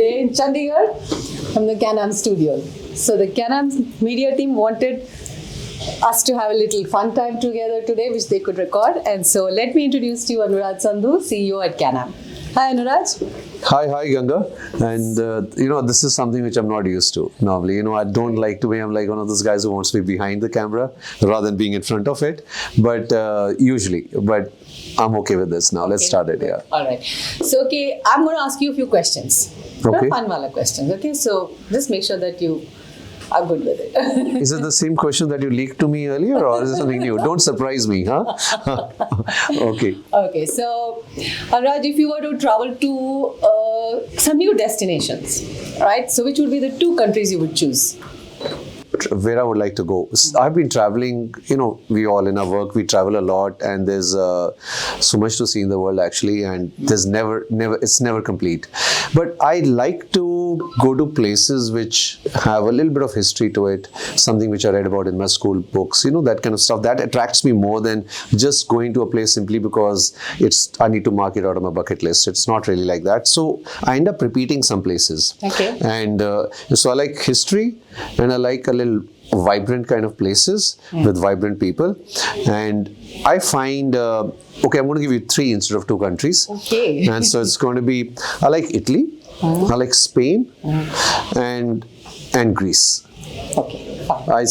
today in Chandigarh from the Canam studio. So the Canam media team wanted us to have a little fun time together today, which they could record. And so let me introduce to you Anuraj Sandhu, CEO at Canam. Hi, Anuraj. Hi, Ganga. And, this is something which I'm not used to normally. I don't like to be, I'm like one of those guys who wants to be behind the camera rather than being in front of it. But but I'm okay with this now. Let's start it, yeah. All right. So, I'm going to ask you a few questions. Okay. Fun wala questions, okay? So, just make sure that you are good with it. Is it the same question that you leaked to me earlier or is it something new? Don't surprise me, huh? Okay. Okay, so Anuraj, if you were to travel to some new destinations, right? So which would be the 2 countries you would choose? Where I would like to go. I've been traveling, we all in our work, we travel a lot and there's so much to see in the world actually, and there's it's never complete. But I like to go to places which have a little bit of history to it, something which I read about in my school books, that kind of stuff. That attracts me more than just going to a place simply because I need to mark it out on my bucket list. It's not really like that. So I end up repeating some places. Okay. And so I like history and I like a little vibrant kind of places with vibrant people. And I find, I'm going to give you 3 instead of 2 countries. Okay. And so it's going to be, I like Italy, I like Spain, and Greece. Okay, fine.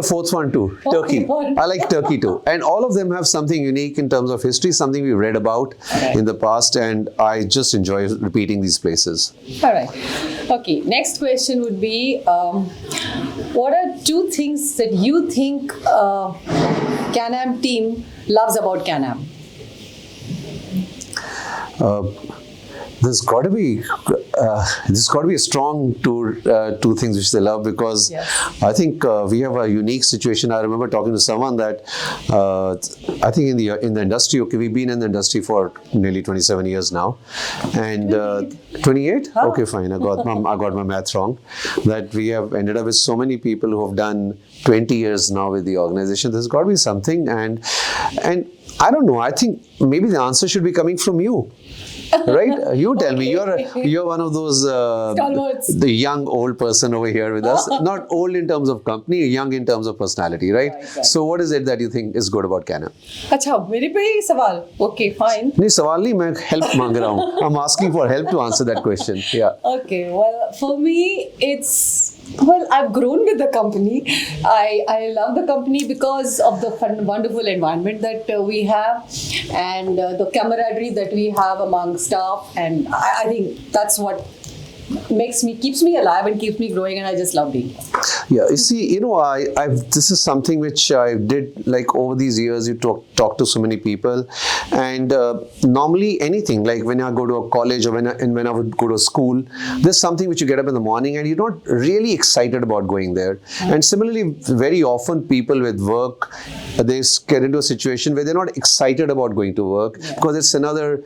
Fourth one too, Turkey. I like Turkey too. And all of them have something unique in terms of history, something we read about in the past, and I just enjoy repeating these places. All right. Okay, next question would be, what are 2 things that you think Canam team loves about Canam? There's got to be a strong two things which they love, because I think we have a unique situation. I remember talking to someone that I think in the industry, we've been in the industry for nearly 27 years now, and 28. Okay, fine. I got my math wrong. That we have ended up with so many people who have done 20 years now with the organization. There's got to be something, and I don't know. I think maybe the answer should be coming from you. Right? You tell me. You're one of those the young old person over here with us. Not old in terms of company, young in terms of personality, right? Right. So what is it that you think is good about Canam? अच्छा, मेरे पे ही सवाल. Okay, fine. नहीं सवाल नहीं, मैं help मांग रहा हूँ. I'm asking for help to answer that question. Yeah. Okay. Well, for me, I've grown with the company. I love the company because of the wonderful environment that we have, and the camaraderie that we have among staff, and I think that's what keeps me alive and keeps me growing, and I just love being here. Yeah, you see, this is something which I did, like over these years. You talk to so many people, and normally anything, like when I go to a college or when I would go to school, there's something which you get up in the morning and you're not really excited about going there. And similarly, very often people with work, they get into a situation where they're not excited about going to work because it's another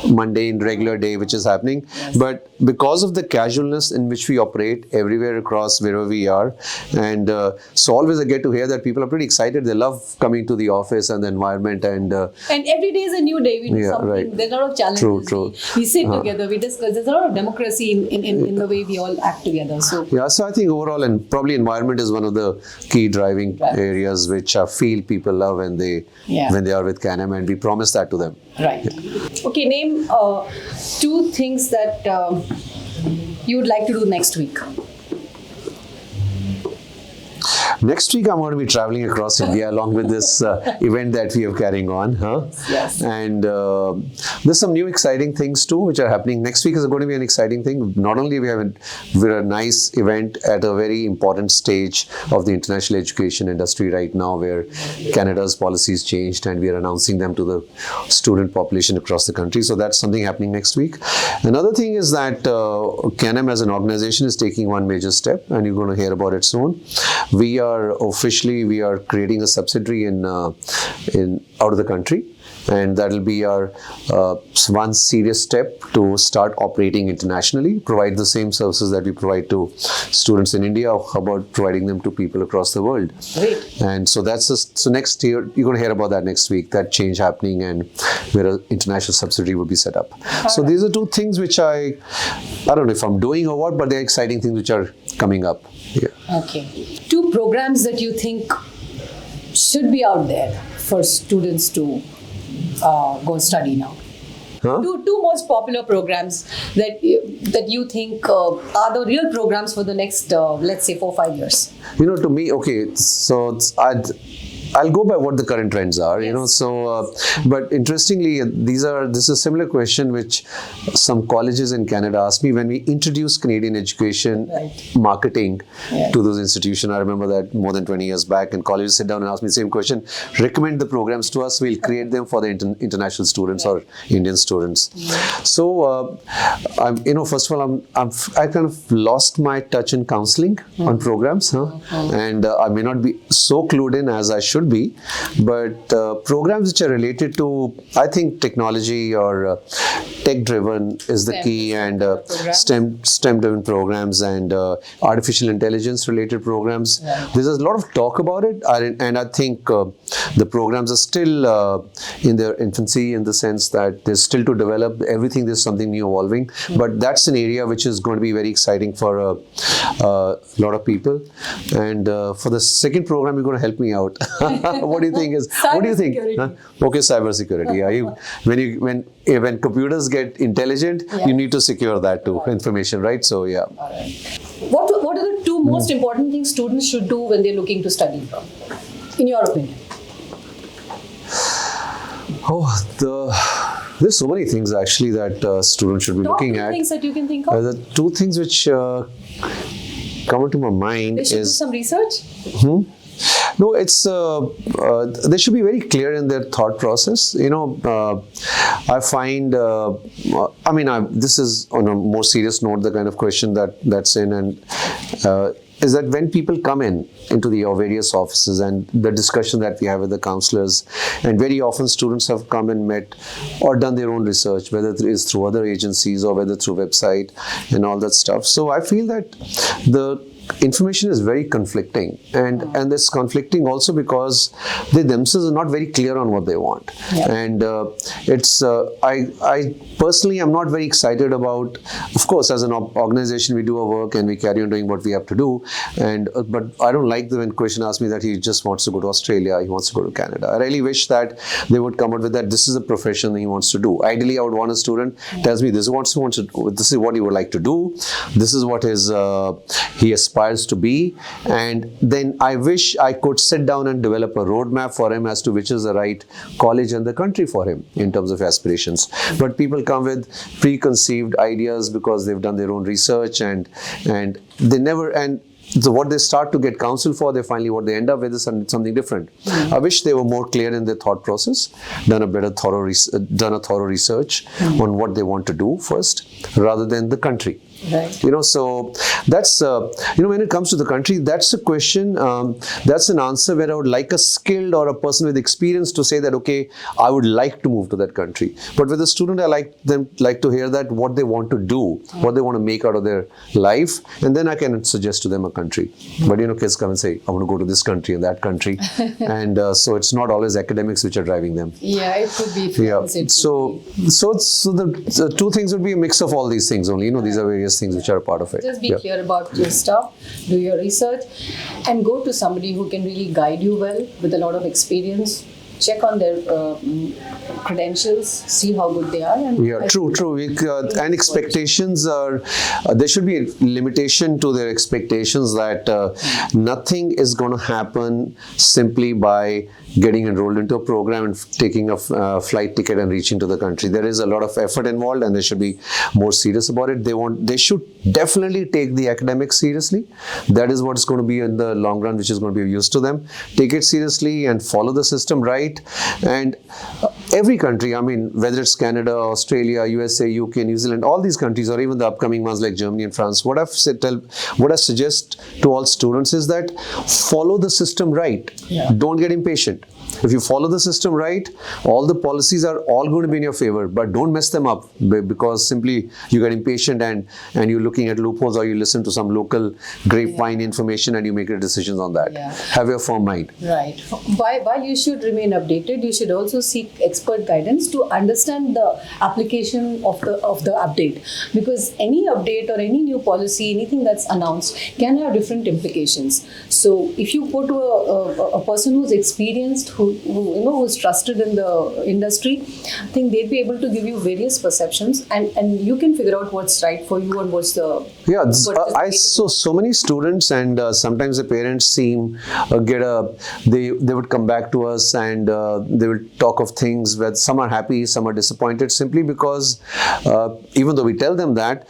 mundane, regular day which is happening. But because of the casualness in which we operate everywhere across wherever we are, and so always I get to hear that people are pretty excited. They love coming to the office and the environment, and every day is a new day. We do something. Right. There's a lot of challenges. True. We sit together. We discuss. There's a lot of democracy in the way we all act together. So I think overall, and probably environment is one of the key driving areas which I feel people love when they are with Canam, and we promise that to them. Right. Okay. Name 2 things that you would like to do next week. Next week, I'm going to be traveling across India along with this event that we are carrying on. Yes. And there's some new exciting things too, which are happening. Next week is going to be an exciting thing. Not only we're a nice event at a very important stage of the international education industry right now, where Canada's policies changed and we are announcing them to the student population across the country. So that's something happening next week. Another thing is that Canam as an organization is taking one major step, and you're going to hear about it soon. We are creating a subsidiary in out of the country, and that will be our one serious step to start operating internationally, provide the same services that we provide to students in India. How about providing them to people across the world? Great. And so so next year, you're going to hear about that next week, that change happening, and where an international subsidiary will be set up. So these are two things which I don't know if I'm doing or what, but they're exciting things which are coming up. Yeah. Okay. Two programs that you think should be out there for students to go study now. Huh? Two most popular programs that you think are the real programs for the next, let's say, 4-5 years. To me, okay, so I'll go by what the current trends are, so, but interestingly, this is a similar question which some colleges in Canada asked me when we introduced Canadian education marketing to those institutions. I remember that more than 20 years back, and colleges sit down and ask me the same question, recommend the programs to us, we'll create them for the international students or Indian students. So, first of all, I kind of lost my touch in counseling on programs, and I may not be so clued in as I should be, but programs which are related to, I think, technology or tech-driven is the key, and STEM-driven programs and artificial intelligence-related programs. There's a lot of talk about it, and I think the programs are still in their infancy, in the sense that there's still to develop everything. There's something new evolving, but that's an area which is going to be very exciting for a lot of people. And for the second program, you're going to help me out. What do you think is? What do you think? Huh? Okay, cybersecurity. Yeah, when computers get intelligent, you need to secure that too, information, right? So yeah. All right. What are the two most important things students should do when they're looking to study, in your opinion? There's so many things actually that students should be looking at. Things that you can think of. The two things which come into my mind They should do is some research. no, it's they should be very clear in their thought process. I find this is on a more serious note, the kind of question that's in, and is that when people come into the various offices and the discussion that we have with the counselors, and very often students have come and met or done their own research, whether it is through other agencies or whether through website and all that stuff. So I feel that the information is very conflicting, and it's conflicting also because they themselves are not very clear on what they want. And it's I personally am not very excited about, of course, as an organization we do our work and we carry on doing what we have to do, and but I don't like when question asks me that he just wants to go to Australia, he wants to go to Canada. I really wish that they would come out with that this is a profession he wants to do. Ideally, I would want a student tells me this is what he would like to do, this is what he aspires to be, and then I wish I could sit down and develop a roadmap for him as to which is the right college and the country for him in terms of aspirations. But people come with preconceived ideas because they've done their own research, and they never, and so what they start to get counsel for, what they end up with is something different. I wish they were more clear in their thought process, done a thorough research on what they want to do first, rather than the country. Right. So that's, when it comes to the country, that's a question, that's an answer where I would like a skilled or a person with experience to say that, okay, I would like to move to that country. But with a student, I like to hear that what they want to do, what they want to make out of their life, and then I can suggest to them a country. But, kids come and say, I want to go to this country and that country. And so it's not always academics which are driving them. Yeah, it could be. So the two things would be a mix of all these things only. These are various things which are a part of it. Just be clear about your stuff, do your research, and go to somebody who can really guide you well with a lot of experience. Check on their credentials, see how good they are. And true. And expectations are, there should be a limitation to their expectations that nothing is going to happen simply by getting enrolled into a program and taking a flight ticket and reaching to the country. There is a lot of effort involved, and they should be more serious about it. They should definitely take the academics seriously. That is what is going to be in the long run, which is going to be used to them. Take it seriously and follow the system right. And every country, whether it's Canada, Australia, USA, UK, New Zealand, all these countries, or even the upcoming ones like Germany and France, what I suggest to all students is that follow the system right. Don't get impatient. If you follow the system right, all the policies are all going to be in your favor, but don't mess them up because simply you get impatient and you're looking at loopholes, or you listen to some local grapevine information and you make your decisions on that. Have your firm mind. Right. While you should remain updated, you should also seek expert guidance to understand the application of the update, because any update or any new policy, anything that's announced, can have different implications. So if you go to a person who's experienced, who's trusted in the industry, I think they'd be able to give you various perceptions, and you can figure out what's right for you and what's the I saw so many students, and sometimes the parents seem they would come back to us and they will talk of things where some are happy, some are disappointed, simply because even though we tell them that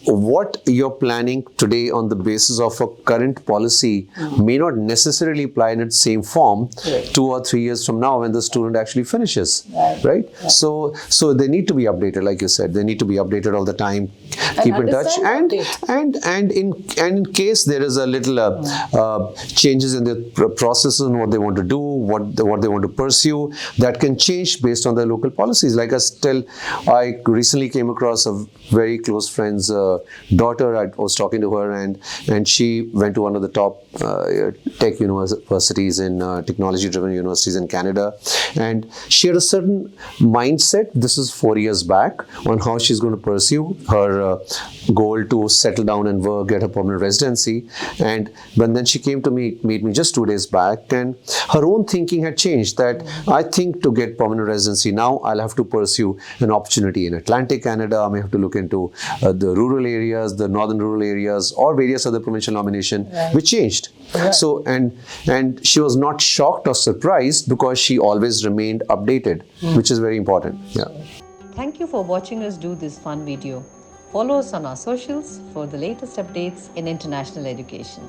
what you're planning today on the basis of a current policy may not necessarily apply in its same form 2 or 3 years from now when the student actually finishes, right? So they need to be updated, like you said. They need to be updated all the time. Keep in touch, and in case there is a little changes in the processes and what they want to do, what they want to pursue, that can change based on their local policies. Like I recently came across a very close friend's daughter. I was talking to her, and she went to one of the top tech universities in technology-driven universities in Canada, and she had a certain mindset. This is 4 years back, on how she's going to pursue her goal to settle down and work, get her permanent residency. And then she came to meet me just 2 days back, and her own thinking had changed. That I think to get permanent residency now, I'll have to pursue an opportunity in Atlantic Canada. I may have to look into the rural areas, the northern rural areas, or various other provincial nomination, which changed. So and she was not shocked or surprised, because she always remained updated, which is very important. Thank you for watching us do this fun video. Follow us on our socials for the latest updates in international education.